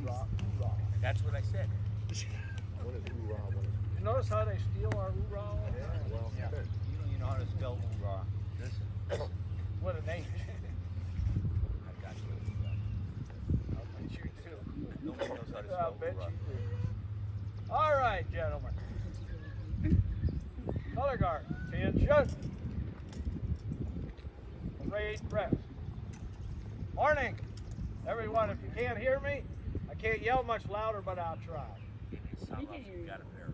hoorah, hoorah. That's what I said. What is hoorah? What is You notice how they steal our hoorah all the yeah, time? well, Yeah. good. You don't even know how to spell hoorah. Listen, What a name. I got you. I'll bet you do. Nobody knows how to I'll spell bet hoorah. you do. All right, gentlemen. Color guard, attention. Parade press. Morning, everyone. If you can't hear me, I can't yell much louder, but I'll try. Sound like you got it there.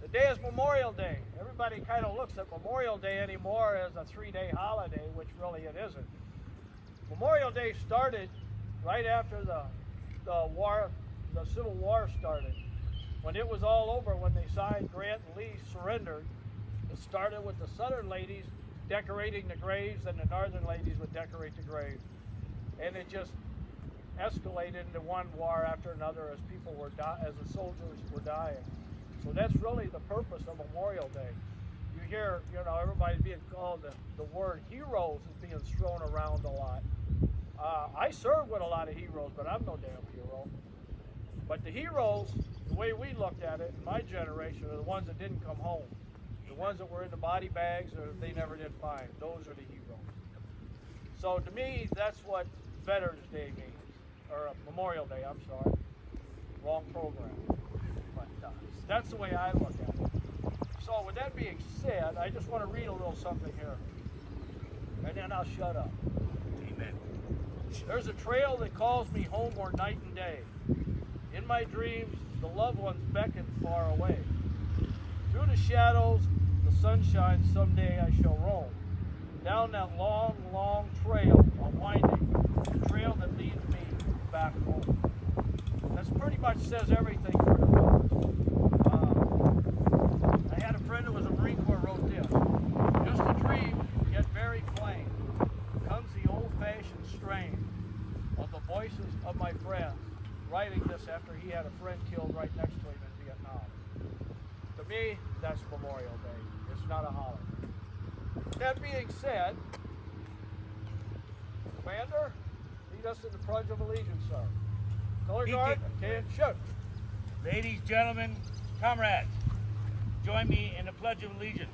The day is Memorial Day. Everybody kind of looks at Memorial Day anymore as a 3-day holiday, which really it isn't. Memorial Day started right after the war, the Civil War started. When it was all over, when they signed Grant and Lee surrendered, it started with the Southern ladies decorating the graves, and the Northern ladies would decorate the graves. And it just escalated into one war after another as people were as the soldiers were dying. So that's really the purpose of Memorial Day. You hear, everybody's being called, the word heroes is being thrown around a lot. I served with a lot of heroes, but I'm no damn hero. But the heroes, the way we looked at it in my generation, are the ones that didn't come home. The ones that were in the body bags or they never did find. Those are the heroes. So to me, that's what Veterans Day means. Or Memorial Day, I'm sorry. Wrong program. But that's the way I look at it. So with that being said, I just want to read a little something here. And then I'll shut up. Amen. There's a trail that calls me homeward night and day. In my dreams, the loved ones beckon far away. Through the shadows, the sunshine, someday I shall roam. Down that long, long trail, winding, the trail that leads me back home. That's pretty much says everything for the village. I had a friend who was a Marine Corps wrote this. Just a dream, yet very plain, comes the old-fashioned strain of the voices of my friends, writing this after he had a friend killed right next to him in Vietnam. To me, that's Memorial Day. It's not a holiday. That being said, Commander, lead us in the Pledge of Allegiance, sir. Color guard, attention. Ladies, gentlemen, comrades, join me in the Pledge of Allegiance.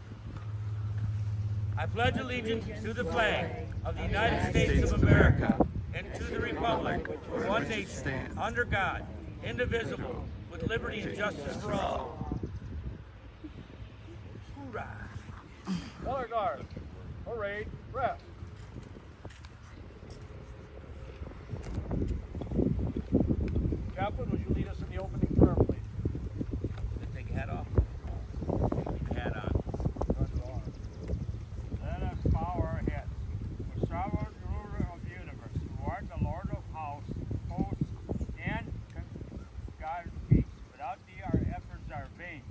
I pledge allegiance to the flag of the United States of America and to the republic for one nation, under God, indivisible, with liberty and justice for all. Hoorah! Color guard, parade, rest. Chaplain, would you lead us in the opening prayer, please? Take your hat off. Keep your hat on. Let us bow our heads. The sovereign ruler of the universe, who art the Lord of hosts, and God of peace. Without thee our efforts are vain.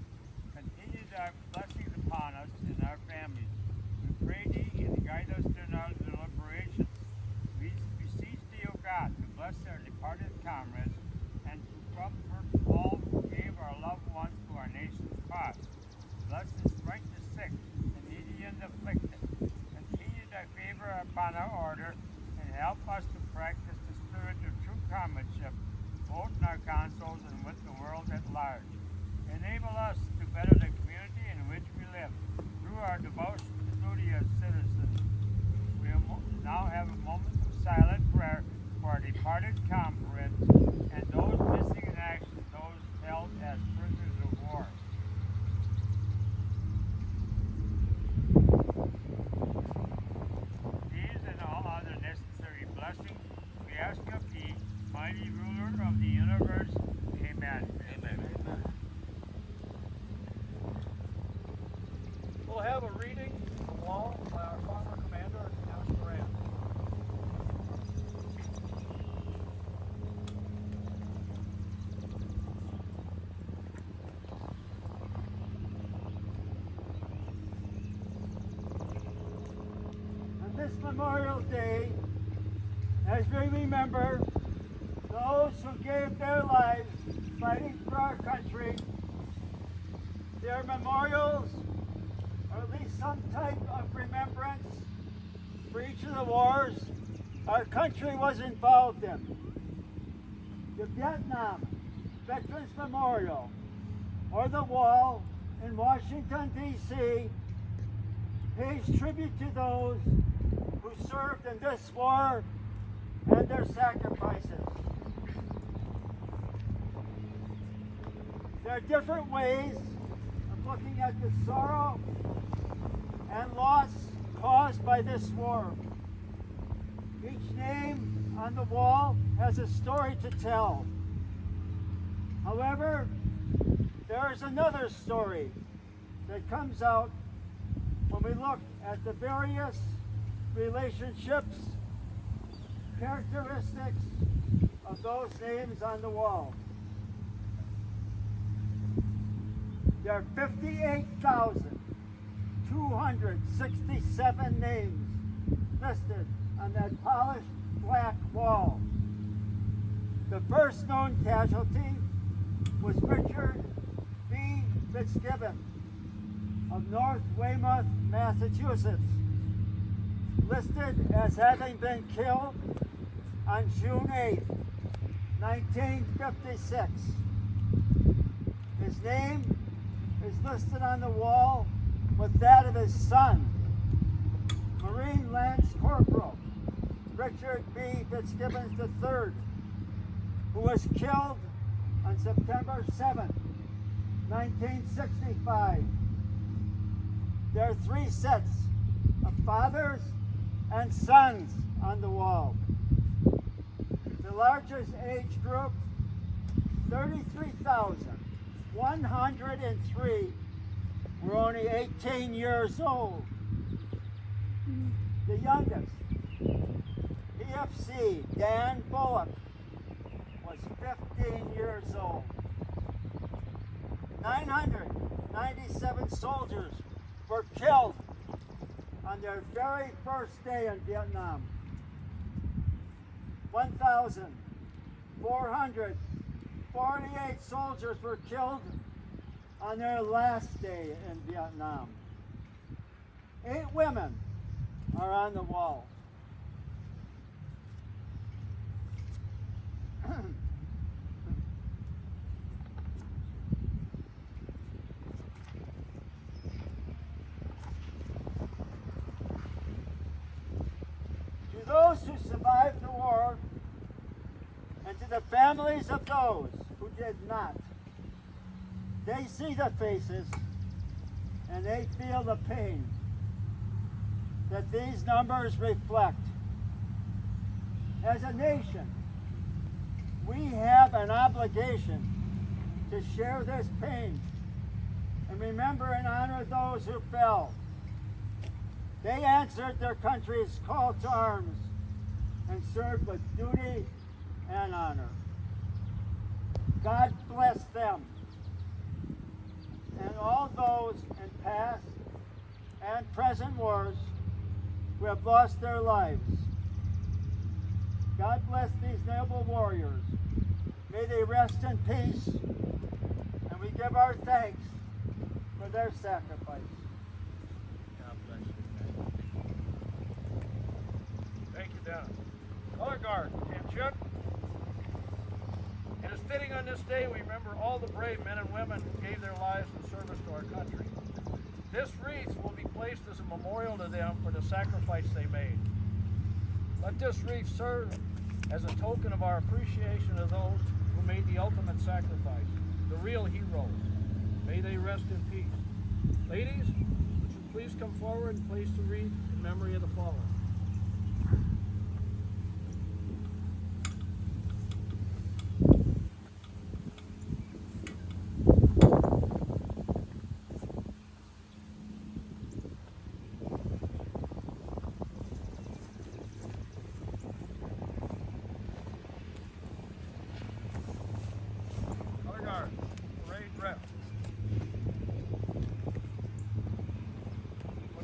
Continue thy blessings upon us and our families. We pray thee and guide us in our deliberations. We beseech thee, O God, to bless our departed comrades and to comfort all who gave our loved ones to our nation's cause. Bless and strengthen the sick, the needy and the afflicted. Continue thy favor upon our order, and help us to practice the spirit of true comradeship, both in our councils and with the world at large. Enable us to better the community in which we live, through our devotion to duty as citizens. We now have a moment of silent prayer for our departed comrades and those missing in action, those held as prisoners of war. These and all other necessary blessings we ask of thee, mighty ruler of the universe. Amen. Amen. We'll have a reading from law by our former commander, Dennis Moran. On this Memorial Day, as we remember those who gave their lives fighting for our country, their memorials, or at least some type of remembrance for each of the wars our country was involved in. The Vietnam Veterans Memorial, or the Wall in Washington, D.C., pays tribute to those who served in this war and their sacrifices. There are different ways of looking at the sorrow and loss caused by this war. Each name on the wall has a story to tell. However, there is another story that comes out when we look at the various relationships, characteristics of those names on the wall. There are 58,267 names listed on that polished black wall. The first known casualty was Richard B. Fitzgibbon of North Weymouth, Massachusetts, listed as having been killed on June 8, 1956. His name is listed on the wall with that of his son, Marine Lance Corporal Richard B. Fitzgibbon III, who was killed on September 7, 1965. There are 3 sets of fathers and sons on the wall. The largest age group, 33,103, were only 18 years old. The youngest, PFC Dan Bullock, was 15 years old. 997 soldiers were killed on their very first day in Vietnam. 1,448 soldiers were killed on their last day in Vietnam. 8 women are on the wall. To those who survived the war, and to the families of those who did not, they see the faces and they feel the pain that these numbers reflect. As a nation, we have an obligation to share this pain and remember and honor those who fell. They answered their country's call to arms and served with duty and honor. God bless them and all those in past and present wars who have lost their lives. God bless these noble warriors. May they rest in peace, and we give our thanks for their sacrifice. God bless you. Thank you, Dennis. Color Guard, attention. It is fitting on this day we remember all the brave men and women who gave their lives in service to our country. This wreath will be placed as a memorial to them for the sacrifice they made. Let this wreath serve as a token of our appreciation of those who made the ultimate sacrifice, the real heroes. May they rest in peace. Ladies, would you please come forward and place the wreath in memory of the fallen.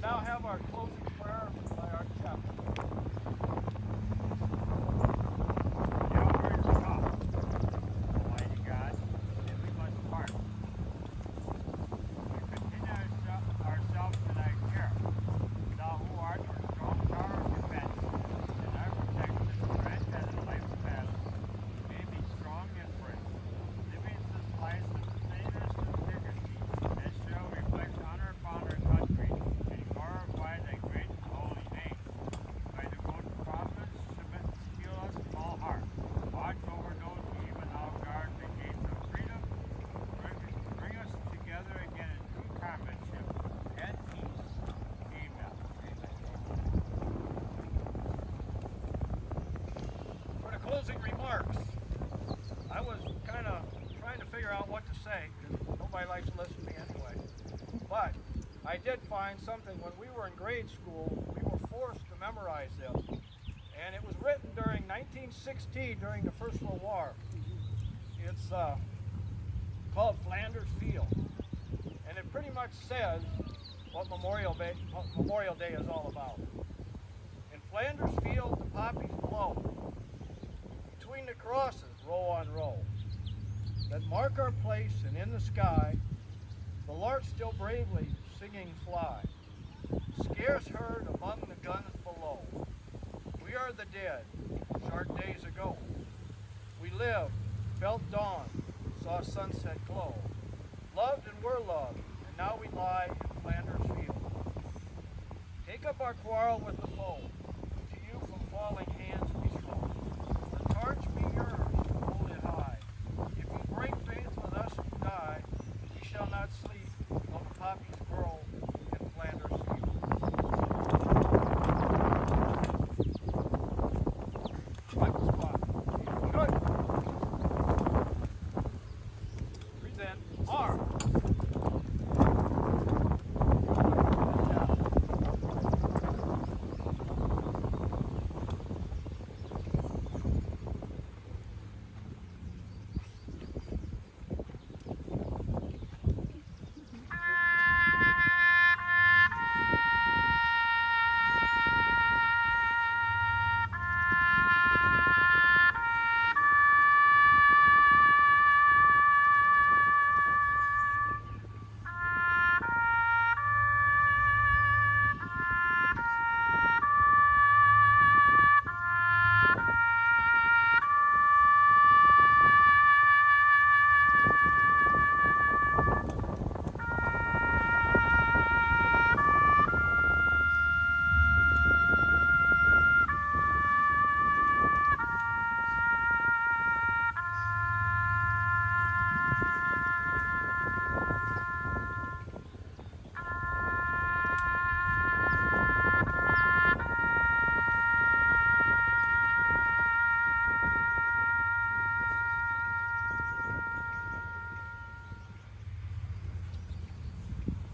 Now have our closing prayer by our chaplain. did find something. When we were in grade school, we were forced to memorize this. And it was written during 1916, during the First World War. It's called Flanders Field. And it pretty much says what Memorial Day is all about. In Flanders Field, the poppies blow. Between the crosses, row on row, that mark our place, and in the sky, the larks still bravely singing fly, scarce heard among the guns below. We are the dead, short days ago. We lived, felt dawn, saw sunset glow, loved and were loved, and now we lie in Flanders Field. Take up our quarrel with the foe, to you from falling hands we throw. The torch be yours, hold it high. If you break faith with us and die, we shall not sleep till the poppies grow in Flanders Field. Like the spot. Good. Present arm.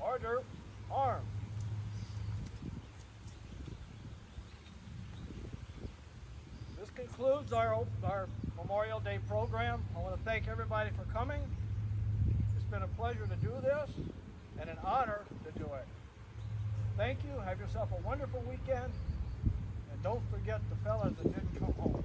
Order, arm. This concludes our Memorial Day program. I want to thank everybody for coming. It's been a pleasure to do this and an honor to do it. Thank you. Have yourself a wonderful weekend. And don't forget the fellas that didn't come home.